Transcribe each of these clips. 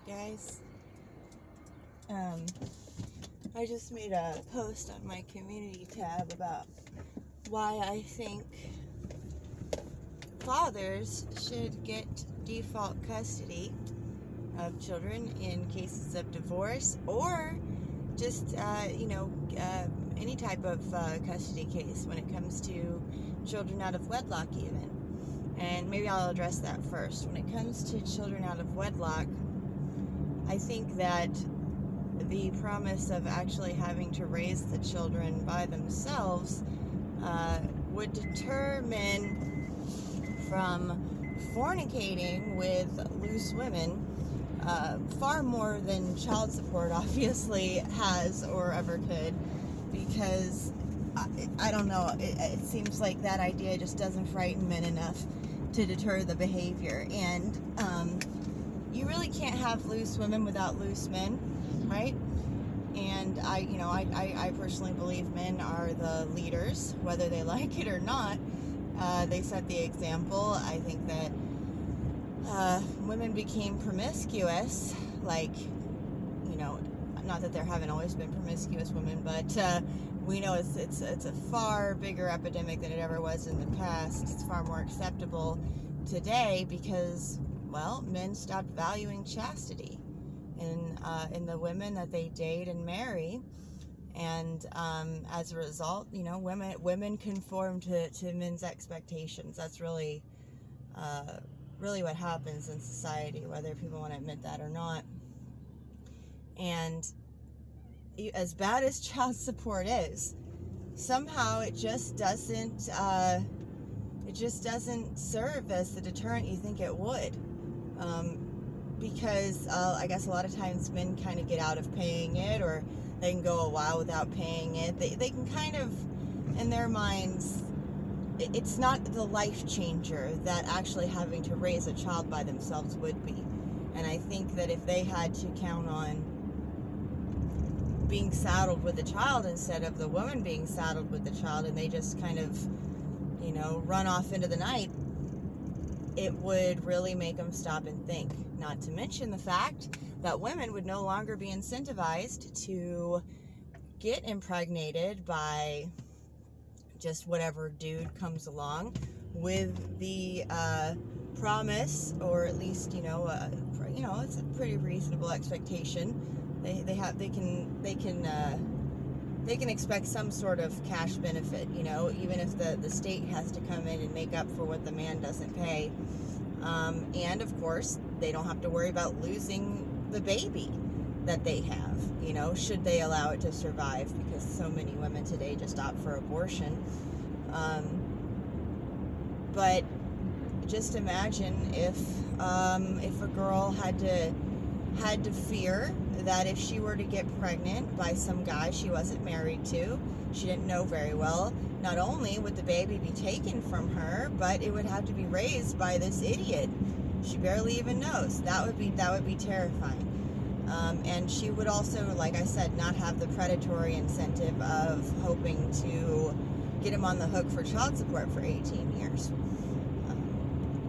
guys. I just made a post on my community tab about why I think fathers should get default custody of children in cases of divorce or just, any type of custody case when it comes to children out of wedlock even. And maybe I'll address that first. When it comes to children out of wedlock, I think that the promise of actually having to raise the children by themselves would deter men from fornicating with loose women far more than child support obviously has or ever could, because I don't know, it seems like that idea just doesn't frighten men enough to deter the behavior. And you really can't have loose women without loose men, right? And I personally believe men are the leaders, whether they like it or not. They set the example. I think that women became promiscuous, not that there haven't always been promiscuous women, but we know it's a far bigger epidemic than it ever was in the past. It's far more acceptable today because, well, men stopped valuing chastity in the women that they date and marry, and as a result, women conform to men's expectations. That's really what happens in society, whether people want to admit that or not. And as bad as child support is, somehow it just doesn't serve as the deterrent you think it would. Because I guess a lot of times men kind of get out of paying it, or they can go a while without paying it. They can kind of, in their minds, it's not the life changer that actually having to raise a child by themselves would be. And I think that if they had to count on being saddled with the child instead of the woman being saddled with the child, and they just kind of, run off into the night, it would really make them stop and think. Not to mention the fact that women would no longer be incentivized to get impregnated by just whatever dude comes along with the promise, or at least it's a pretty reasonable expectation. They can expect some sort of cash benefit, even if the state has to come in and make up for what the man doesn't pay. And of course, they don't have to worry about losing the baby that they have, should they allow it to survive, because so many women today just opt for abortion. But just imagine if a girl had to fear that if she were to get pregnant by some guy she wasn't married to, she didn't know very well, not only would the baby be taken from her, but it would have to be raised by this idiot she barely even knows. That would be terrifying. And she would also, like I said, not have the predatory incentive of hoping to get him on the hook for child support for 18 years.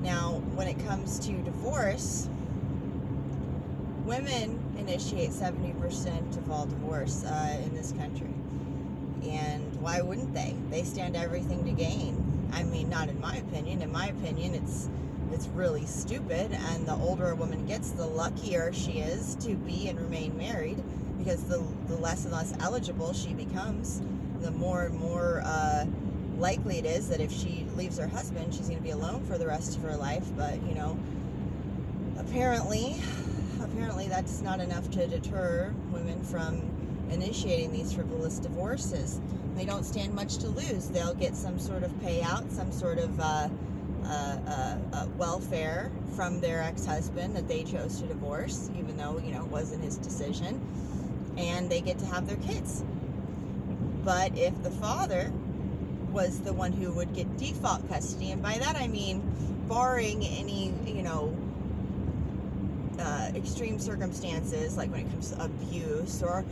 Now, when it comes to divorce, women initiate 70% of all divorce in this country. And why wouldn't they? They stand everything to gain. I mean, not in my opinion. In my opinion, it's really stupid, and the older a woman gets, the luckier she is to be and remain married, because the less and less eligible she becomes, the more and more likely it is that if she leaves her husband, she's going to be alone for the rest of her life. But, apparently that's not enough to deter women from initiating these frivolous divorces. They don't stand much to lose. They'll get some sort of payout, some sort of welfare from their ex-husband that they chose to divorce, even though, it wasn't his decision, and they get to have their kids. But if the father was the one who would get default custody, and by that I mean barring any, extreme circumstances, like when it comes to abuse, or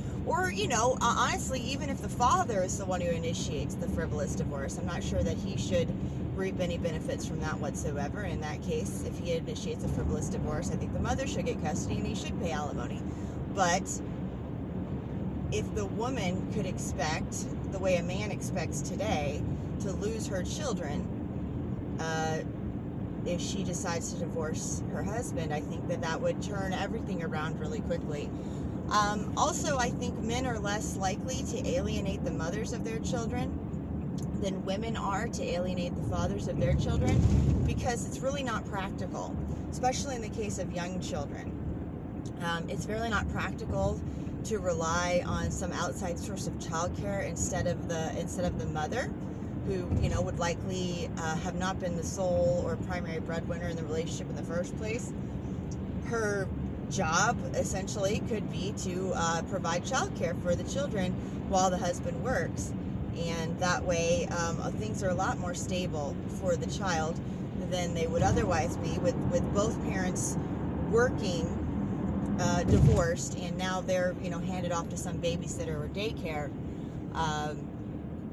honestly, even if the father is the one who initiates the frivolous divorce, I'm not sure that he should reap any benefits from that whatsoever. In that case, if he initiates a frivolous divorce, I think the mother should get custody and he should pay alimony. But if the woman could expect, the way a man expects today, to lose her children, if she decides to divorce her husband, I think that would turn everything around really quickly. Also, I think men are less likely to alienate the mothers of their children than women are to alienate the fathers of their children, because it's really not practical, especially in the case of young children. It's really not practical to rely on some outside source of childcare instead of the mother, who would likely have not been the sole or primary breadwinner in the relationship in the first place. Her job essentially could be to provide childcare for the children while the husband works, and that way things are a lot more stable for the child than they would otherwise be with both parents working, divorced, and now they're handed off to some babysitter or daycare.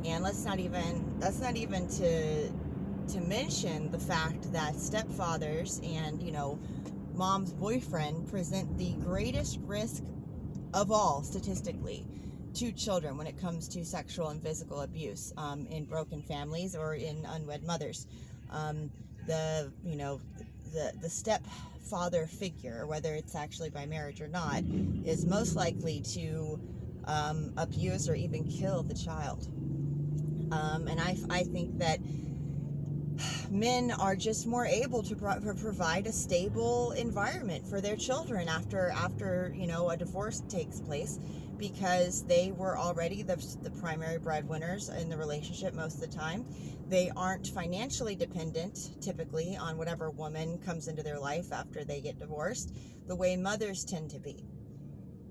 And that's not even to mention the fact that stepfathers and mom's boyfriend present the greatest risk of all, statistically, to children when it comes to sexual and physical abuse in broken families or in unwed mothers. The stepfather figure, whether it's actually by marriage or not, is most likely to abuse or even kill the child. And I think that men are just more able to provide a stable environment for their children after a divorce takes place, because they were already the primary breadwinners in the relationship most of the time. They aren't financially dependent typically on whatever woman comes into their life after they get divorced, the way mothers tend to be.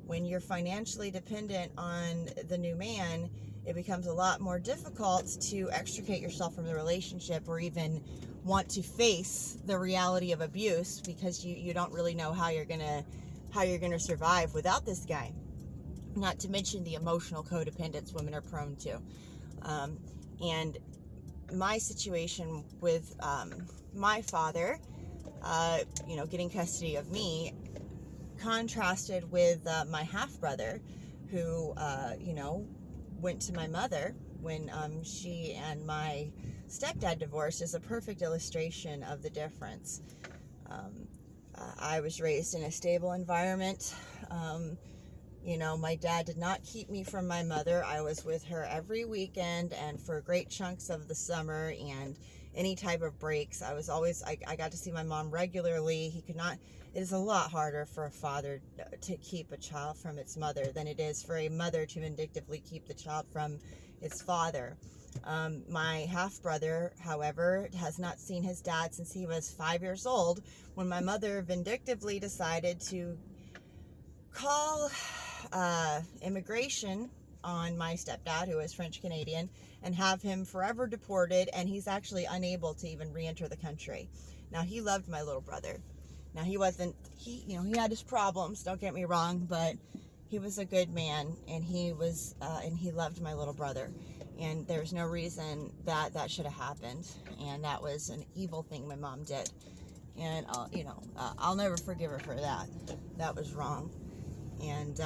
When you're financially dependent on the new man, it becomes a lot more difficult to extricate yourself from the relationship or even want to face the reality of abuse, because you don't really know how you're gonna survive without this guy. Not to mention the emotional codependence women are prone to. And my situation with my father, getting custody of me, contrasted with my half brother, who went to my mother when she and my stepdad divorced, is a perfect illustration of the difference. I was raised in a stable environment. My dad did not keep me from my mother. I was with her every weekend and for great chunks of the summer and any type of breaks. I got to see my mom regularly. It is a lot harder for a father to keep a child from its mother than it is for a mother to vindictively keep the child from its father. My half-brother, however, has not seen his dad since he was 5 years old, when my mother vindictively decided to call immigration on my stepdad, who is French Canadian, and have him forever deported, and he's actually unable to even re-enter the country. Now, he loved my little brother. Now, he had his problems, don't get me wrong, but he was a good man, and he loved my little brother, and there's no reason that should have happened, and that was an evil thing my mom did, and I'll never forgive her for that. That was wrong. And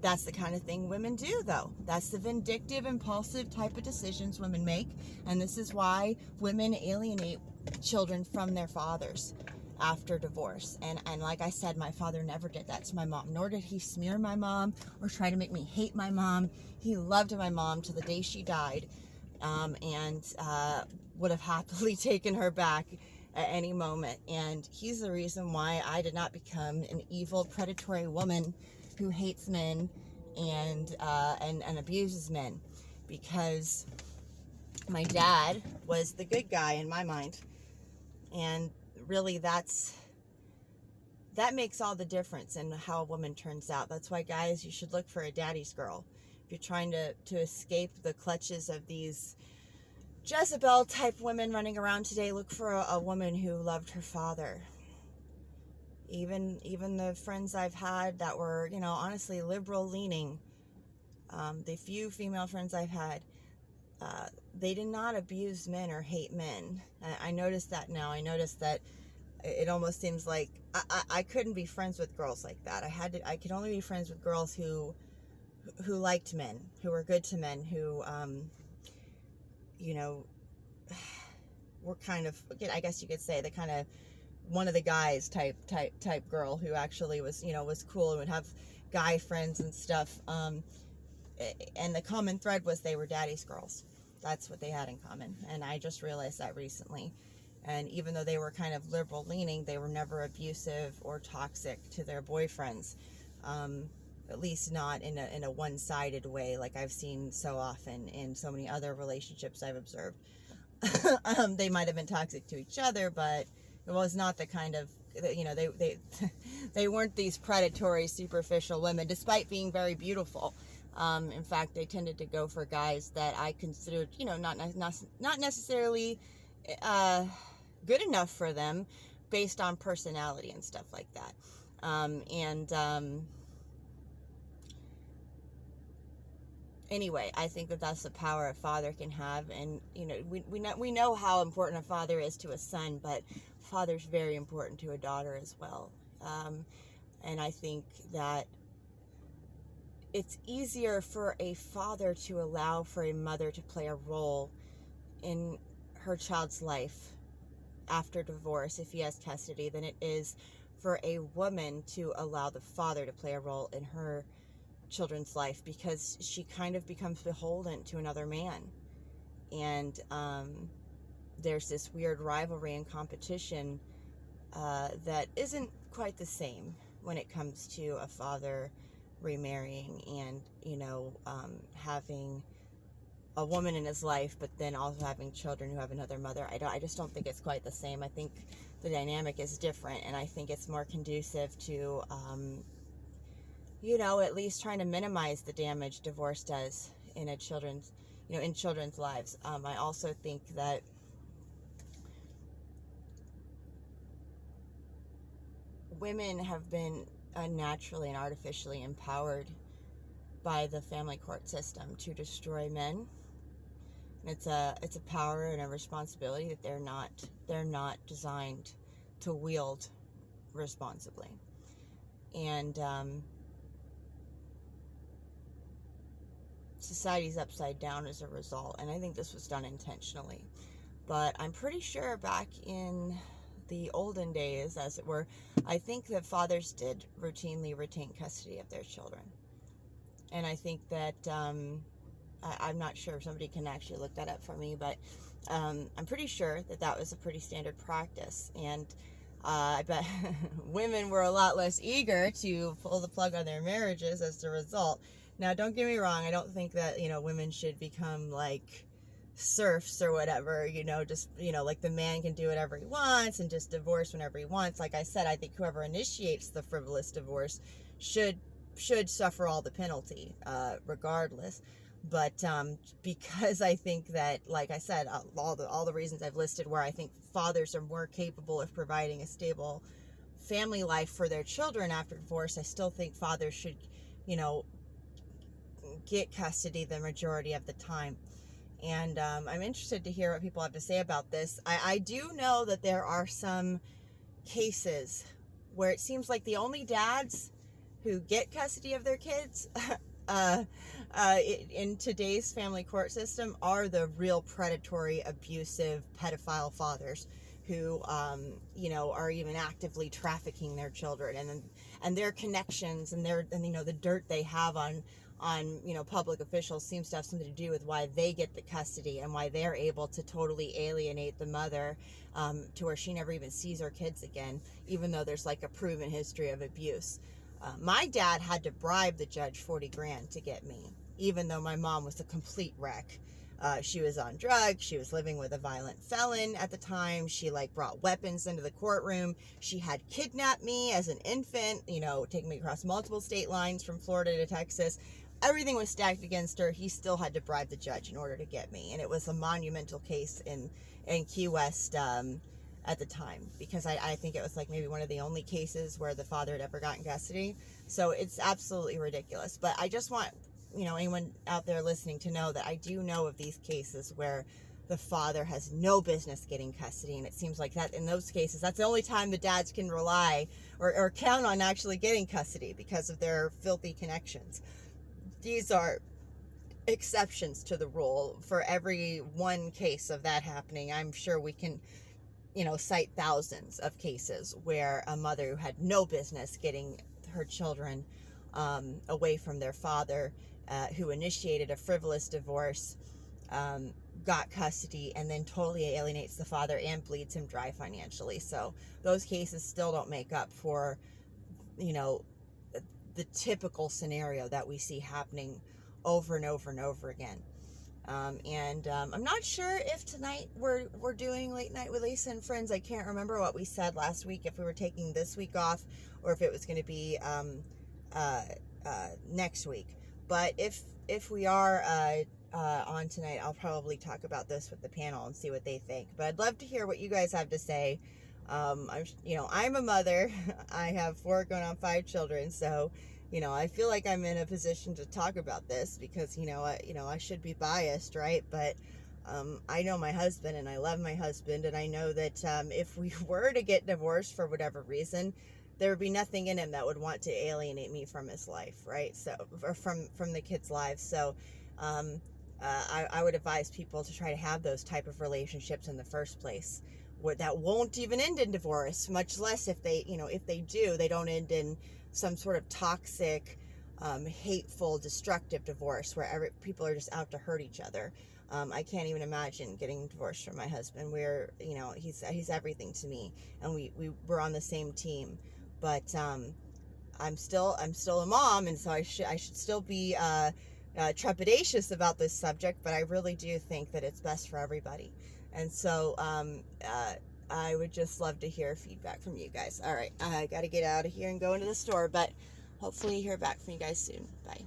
that's the kind of thing women do, though. That's the vindictive, impulsive type of decisions women make, and this is why women alienate children from their fathers after divorce. And like I said, my father never did that to my mom, nor did he smear my mom or try to make me hate my mom. He loved my mom to the day she died, and would have happily taken her back at any moment. And he's the reason why I did not become an evil, predatory woman who hates men and abuses men, because my dad was the good guy in my mind. And really, that makes all the difference in how a woman turns out. That's why, guys, you should look for a daddy's girl. If you're trying to escape the clutches of these Jezebel type women running around today, look for a woman who loved her father. Even the friends I've had that were, honestly liberal leaning, the few female friends I've had, they did not abuse men or hate men. I noticed that now. I noticed that it almost seems like I couldn't be friends with girls like that. I could only be friends with girls who liked men, who were good to men, who you know, were kind of, I guess you could say, the kind of one of the guys type girl who actually was, was cool and would have guy friends and stuff. And the common thread was they were daddy's girls. That's what they had in common. And I just realized that recently. And even though they were kind of liberal leaning, they were never abusive or toxic to their boyfriends. At least not in a one-sided way, like I've seen so often in so many other relationships I've observed. They might have been toxic to each other, but it was not the kind of, they weren't these predatory, superficial women, despite being very beautiful. In fact, they tended to go for guys that I considered, not necessarily good enough for them based on personality and stuff like that. Anyway, I think that that's the power a father can have, and we know how important a father is to a son, but a father's very important to a daughter as well. And I think that it's easier for a father to allow for a mother to play a role in her child's life after divorce, if he has custody, than it is for a woman to allow the father to play a role in her children's life, because she kind of becomes beholden to another man. And there's this weird rivalry and competition that isn't quite the same when it comes to a father remarrying and having a woman in his life, but then also having children who have another mother. I just don't think it's quite the same. I think the dynamic is different, and I think it's more conducive to at least trying to minimize the damage divorce does in children's lives. I also think that women have been unnaturally and artificially empowered by the family court system to destroy men. And it's a power and a responsibility that they're not designed to wield responsibly. And society's upside down as a result, and I think this was done intentionally. But I'm pretty sure back in the olden days, as it were, I think that fathers did routinely retain custody of their children. And I think that, I'm not sure if somebody can actually look that up for me, but I'm pretty sure that was a pretty standard practice. And I bet women were a lot less eager to pull the plug on their marriages as a result. Now, don't get me wrong, I don't think that, women should become like serfs or whatever, just, like the man can do whatever he wants and just divorce whenever he wants. Like I said, I think whoever initiates the frivolous divorce should suffer all the penalty, regardless. But because I think that, like I said, all the reasons I've listed where I think fathers are more capable of providing a stable family life for their children after divorce, I still think fathers should, get custody the majority of the time. And I'm interested to hear what people have to say about this. I do know that there are some cases where it seems like the only dads who get custody of their kids in today's family court system are the real predatory, abusive, pedophile fathers who, are even actively trafficking their children, and their connections and the dirt they have on public officials seems to have something to do with why they get the custody and why they're able to totally alienate the mother to where she never even sees her kids again, even though there's like a proven history of abuse. My dad had to bribe the judge 40 grand to get me, even though my mom was a complete wreck. She was on drugs. She was living with a violent felon at the time. She brought weapons into the courtroom. She had kidnapped me as an infant, taking me across multiple state lines from Florida to Texas. Everything was stacked against her. He still had to bribe the judge in order to get me. And it was a monumental case in Key West at the time, because I think it was maybe one of the only cases where the father had ever gotten custody. So it's absolutely ridiculous. But I just want anyone out there listening to know that I do know of these cases where the father has no business getting custody, and it seems like that in those cases, that's the only time the dads can rely or count on actually getting custody because of their filthy connections. These are exceptions to the rule. For every one case of that happening, I'm sure we can cite thousands of cases where a mother who had no business getting her children away from their father, who initiated a frivolous divorce, got custody, and then totally alienates the father and bleeds him dry financially. So those cases still don't make up for, the typical scenario that we see happening over and over and over again. I'm not sure if tonight we're doing Late Night with Lisa and Friends. I can't remember what we said last week, if we were taking this week off or if it was going to be next week. But if we are on tonight, I'll probably talk about this with the panel and see what they think. But I'd love to hear what you guys have to say. I'm a mother. I have 4 going on 5 children, so I feel like I'm in a position to talk about this because I should be biased, right? But I know my husband, and I love my husband, and I know that if we were to get divorced for whatever reason, there would be nothing in him that would want to alienate me from his life, right? So, or from the kids' lives. So I would advise people to try to have those type of relationships in the first place, that won't even end in divorce, much less if they do, they don't end in some sort of toxic, hateful, destructive divorce where people are just out to hurt each other. I can't even imagine getting divorced from my husband. He's everything to me, and we're on the same team. But I'm still a mom, and so I should still be trepidatious about this subject. But I really do think that it's best for everybody, and so I would just love to hear feedback from you guys. All right, I got to get out of here and go into the store, but hopefully hear back from you guys soon. Bye.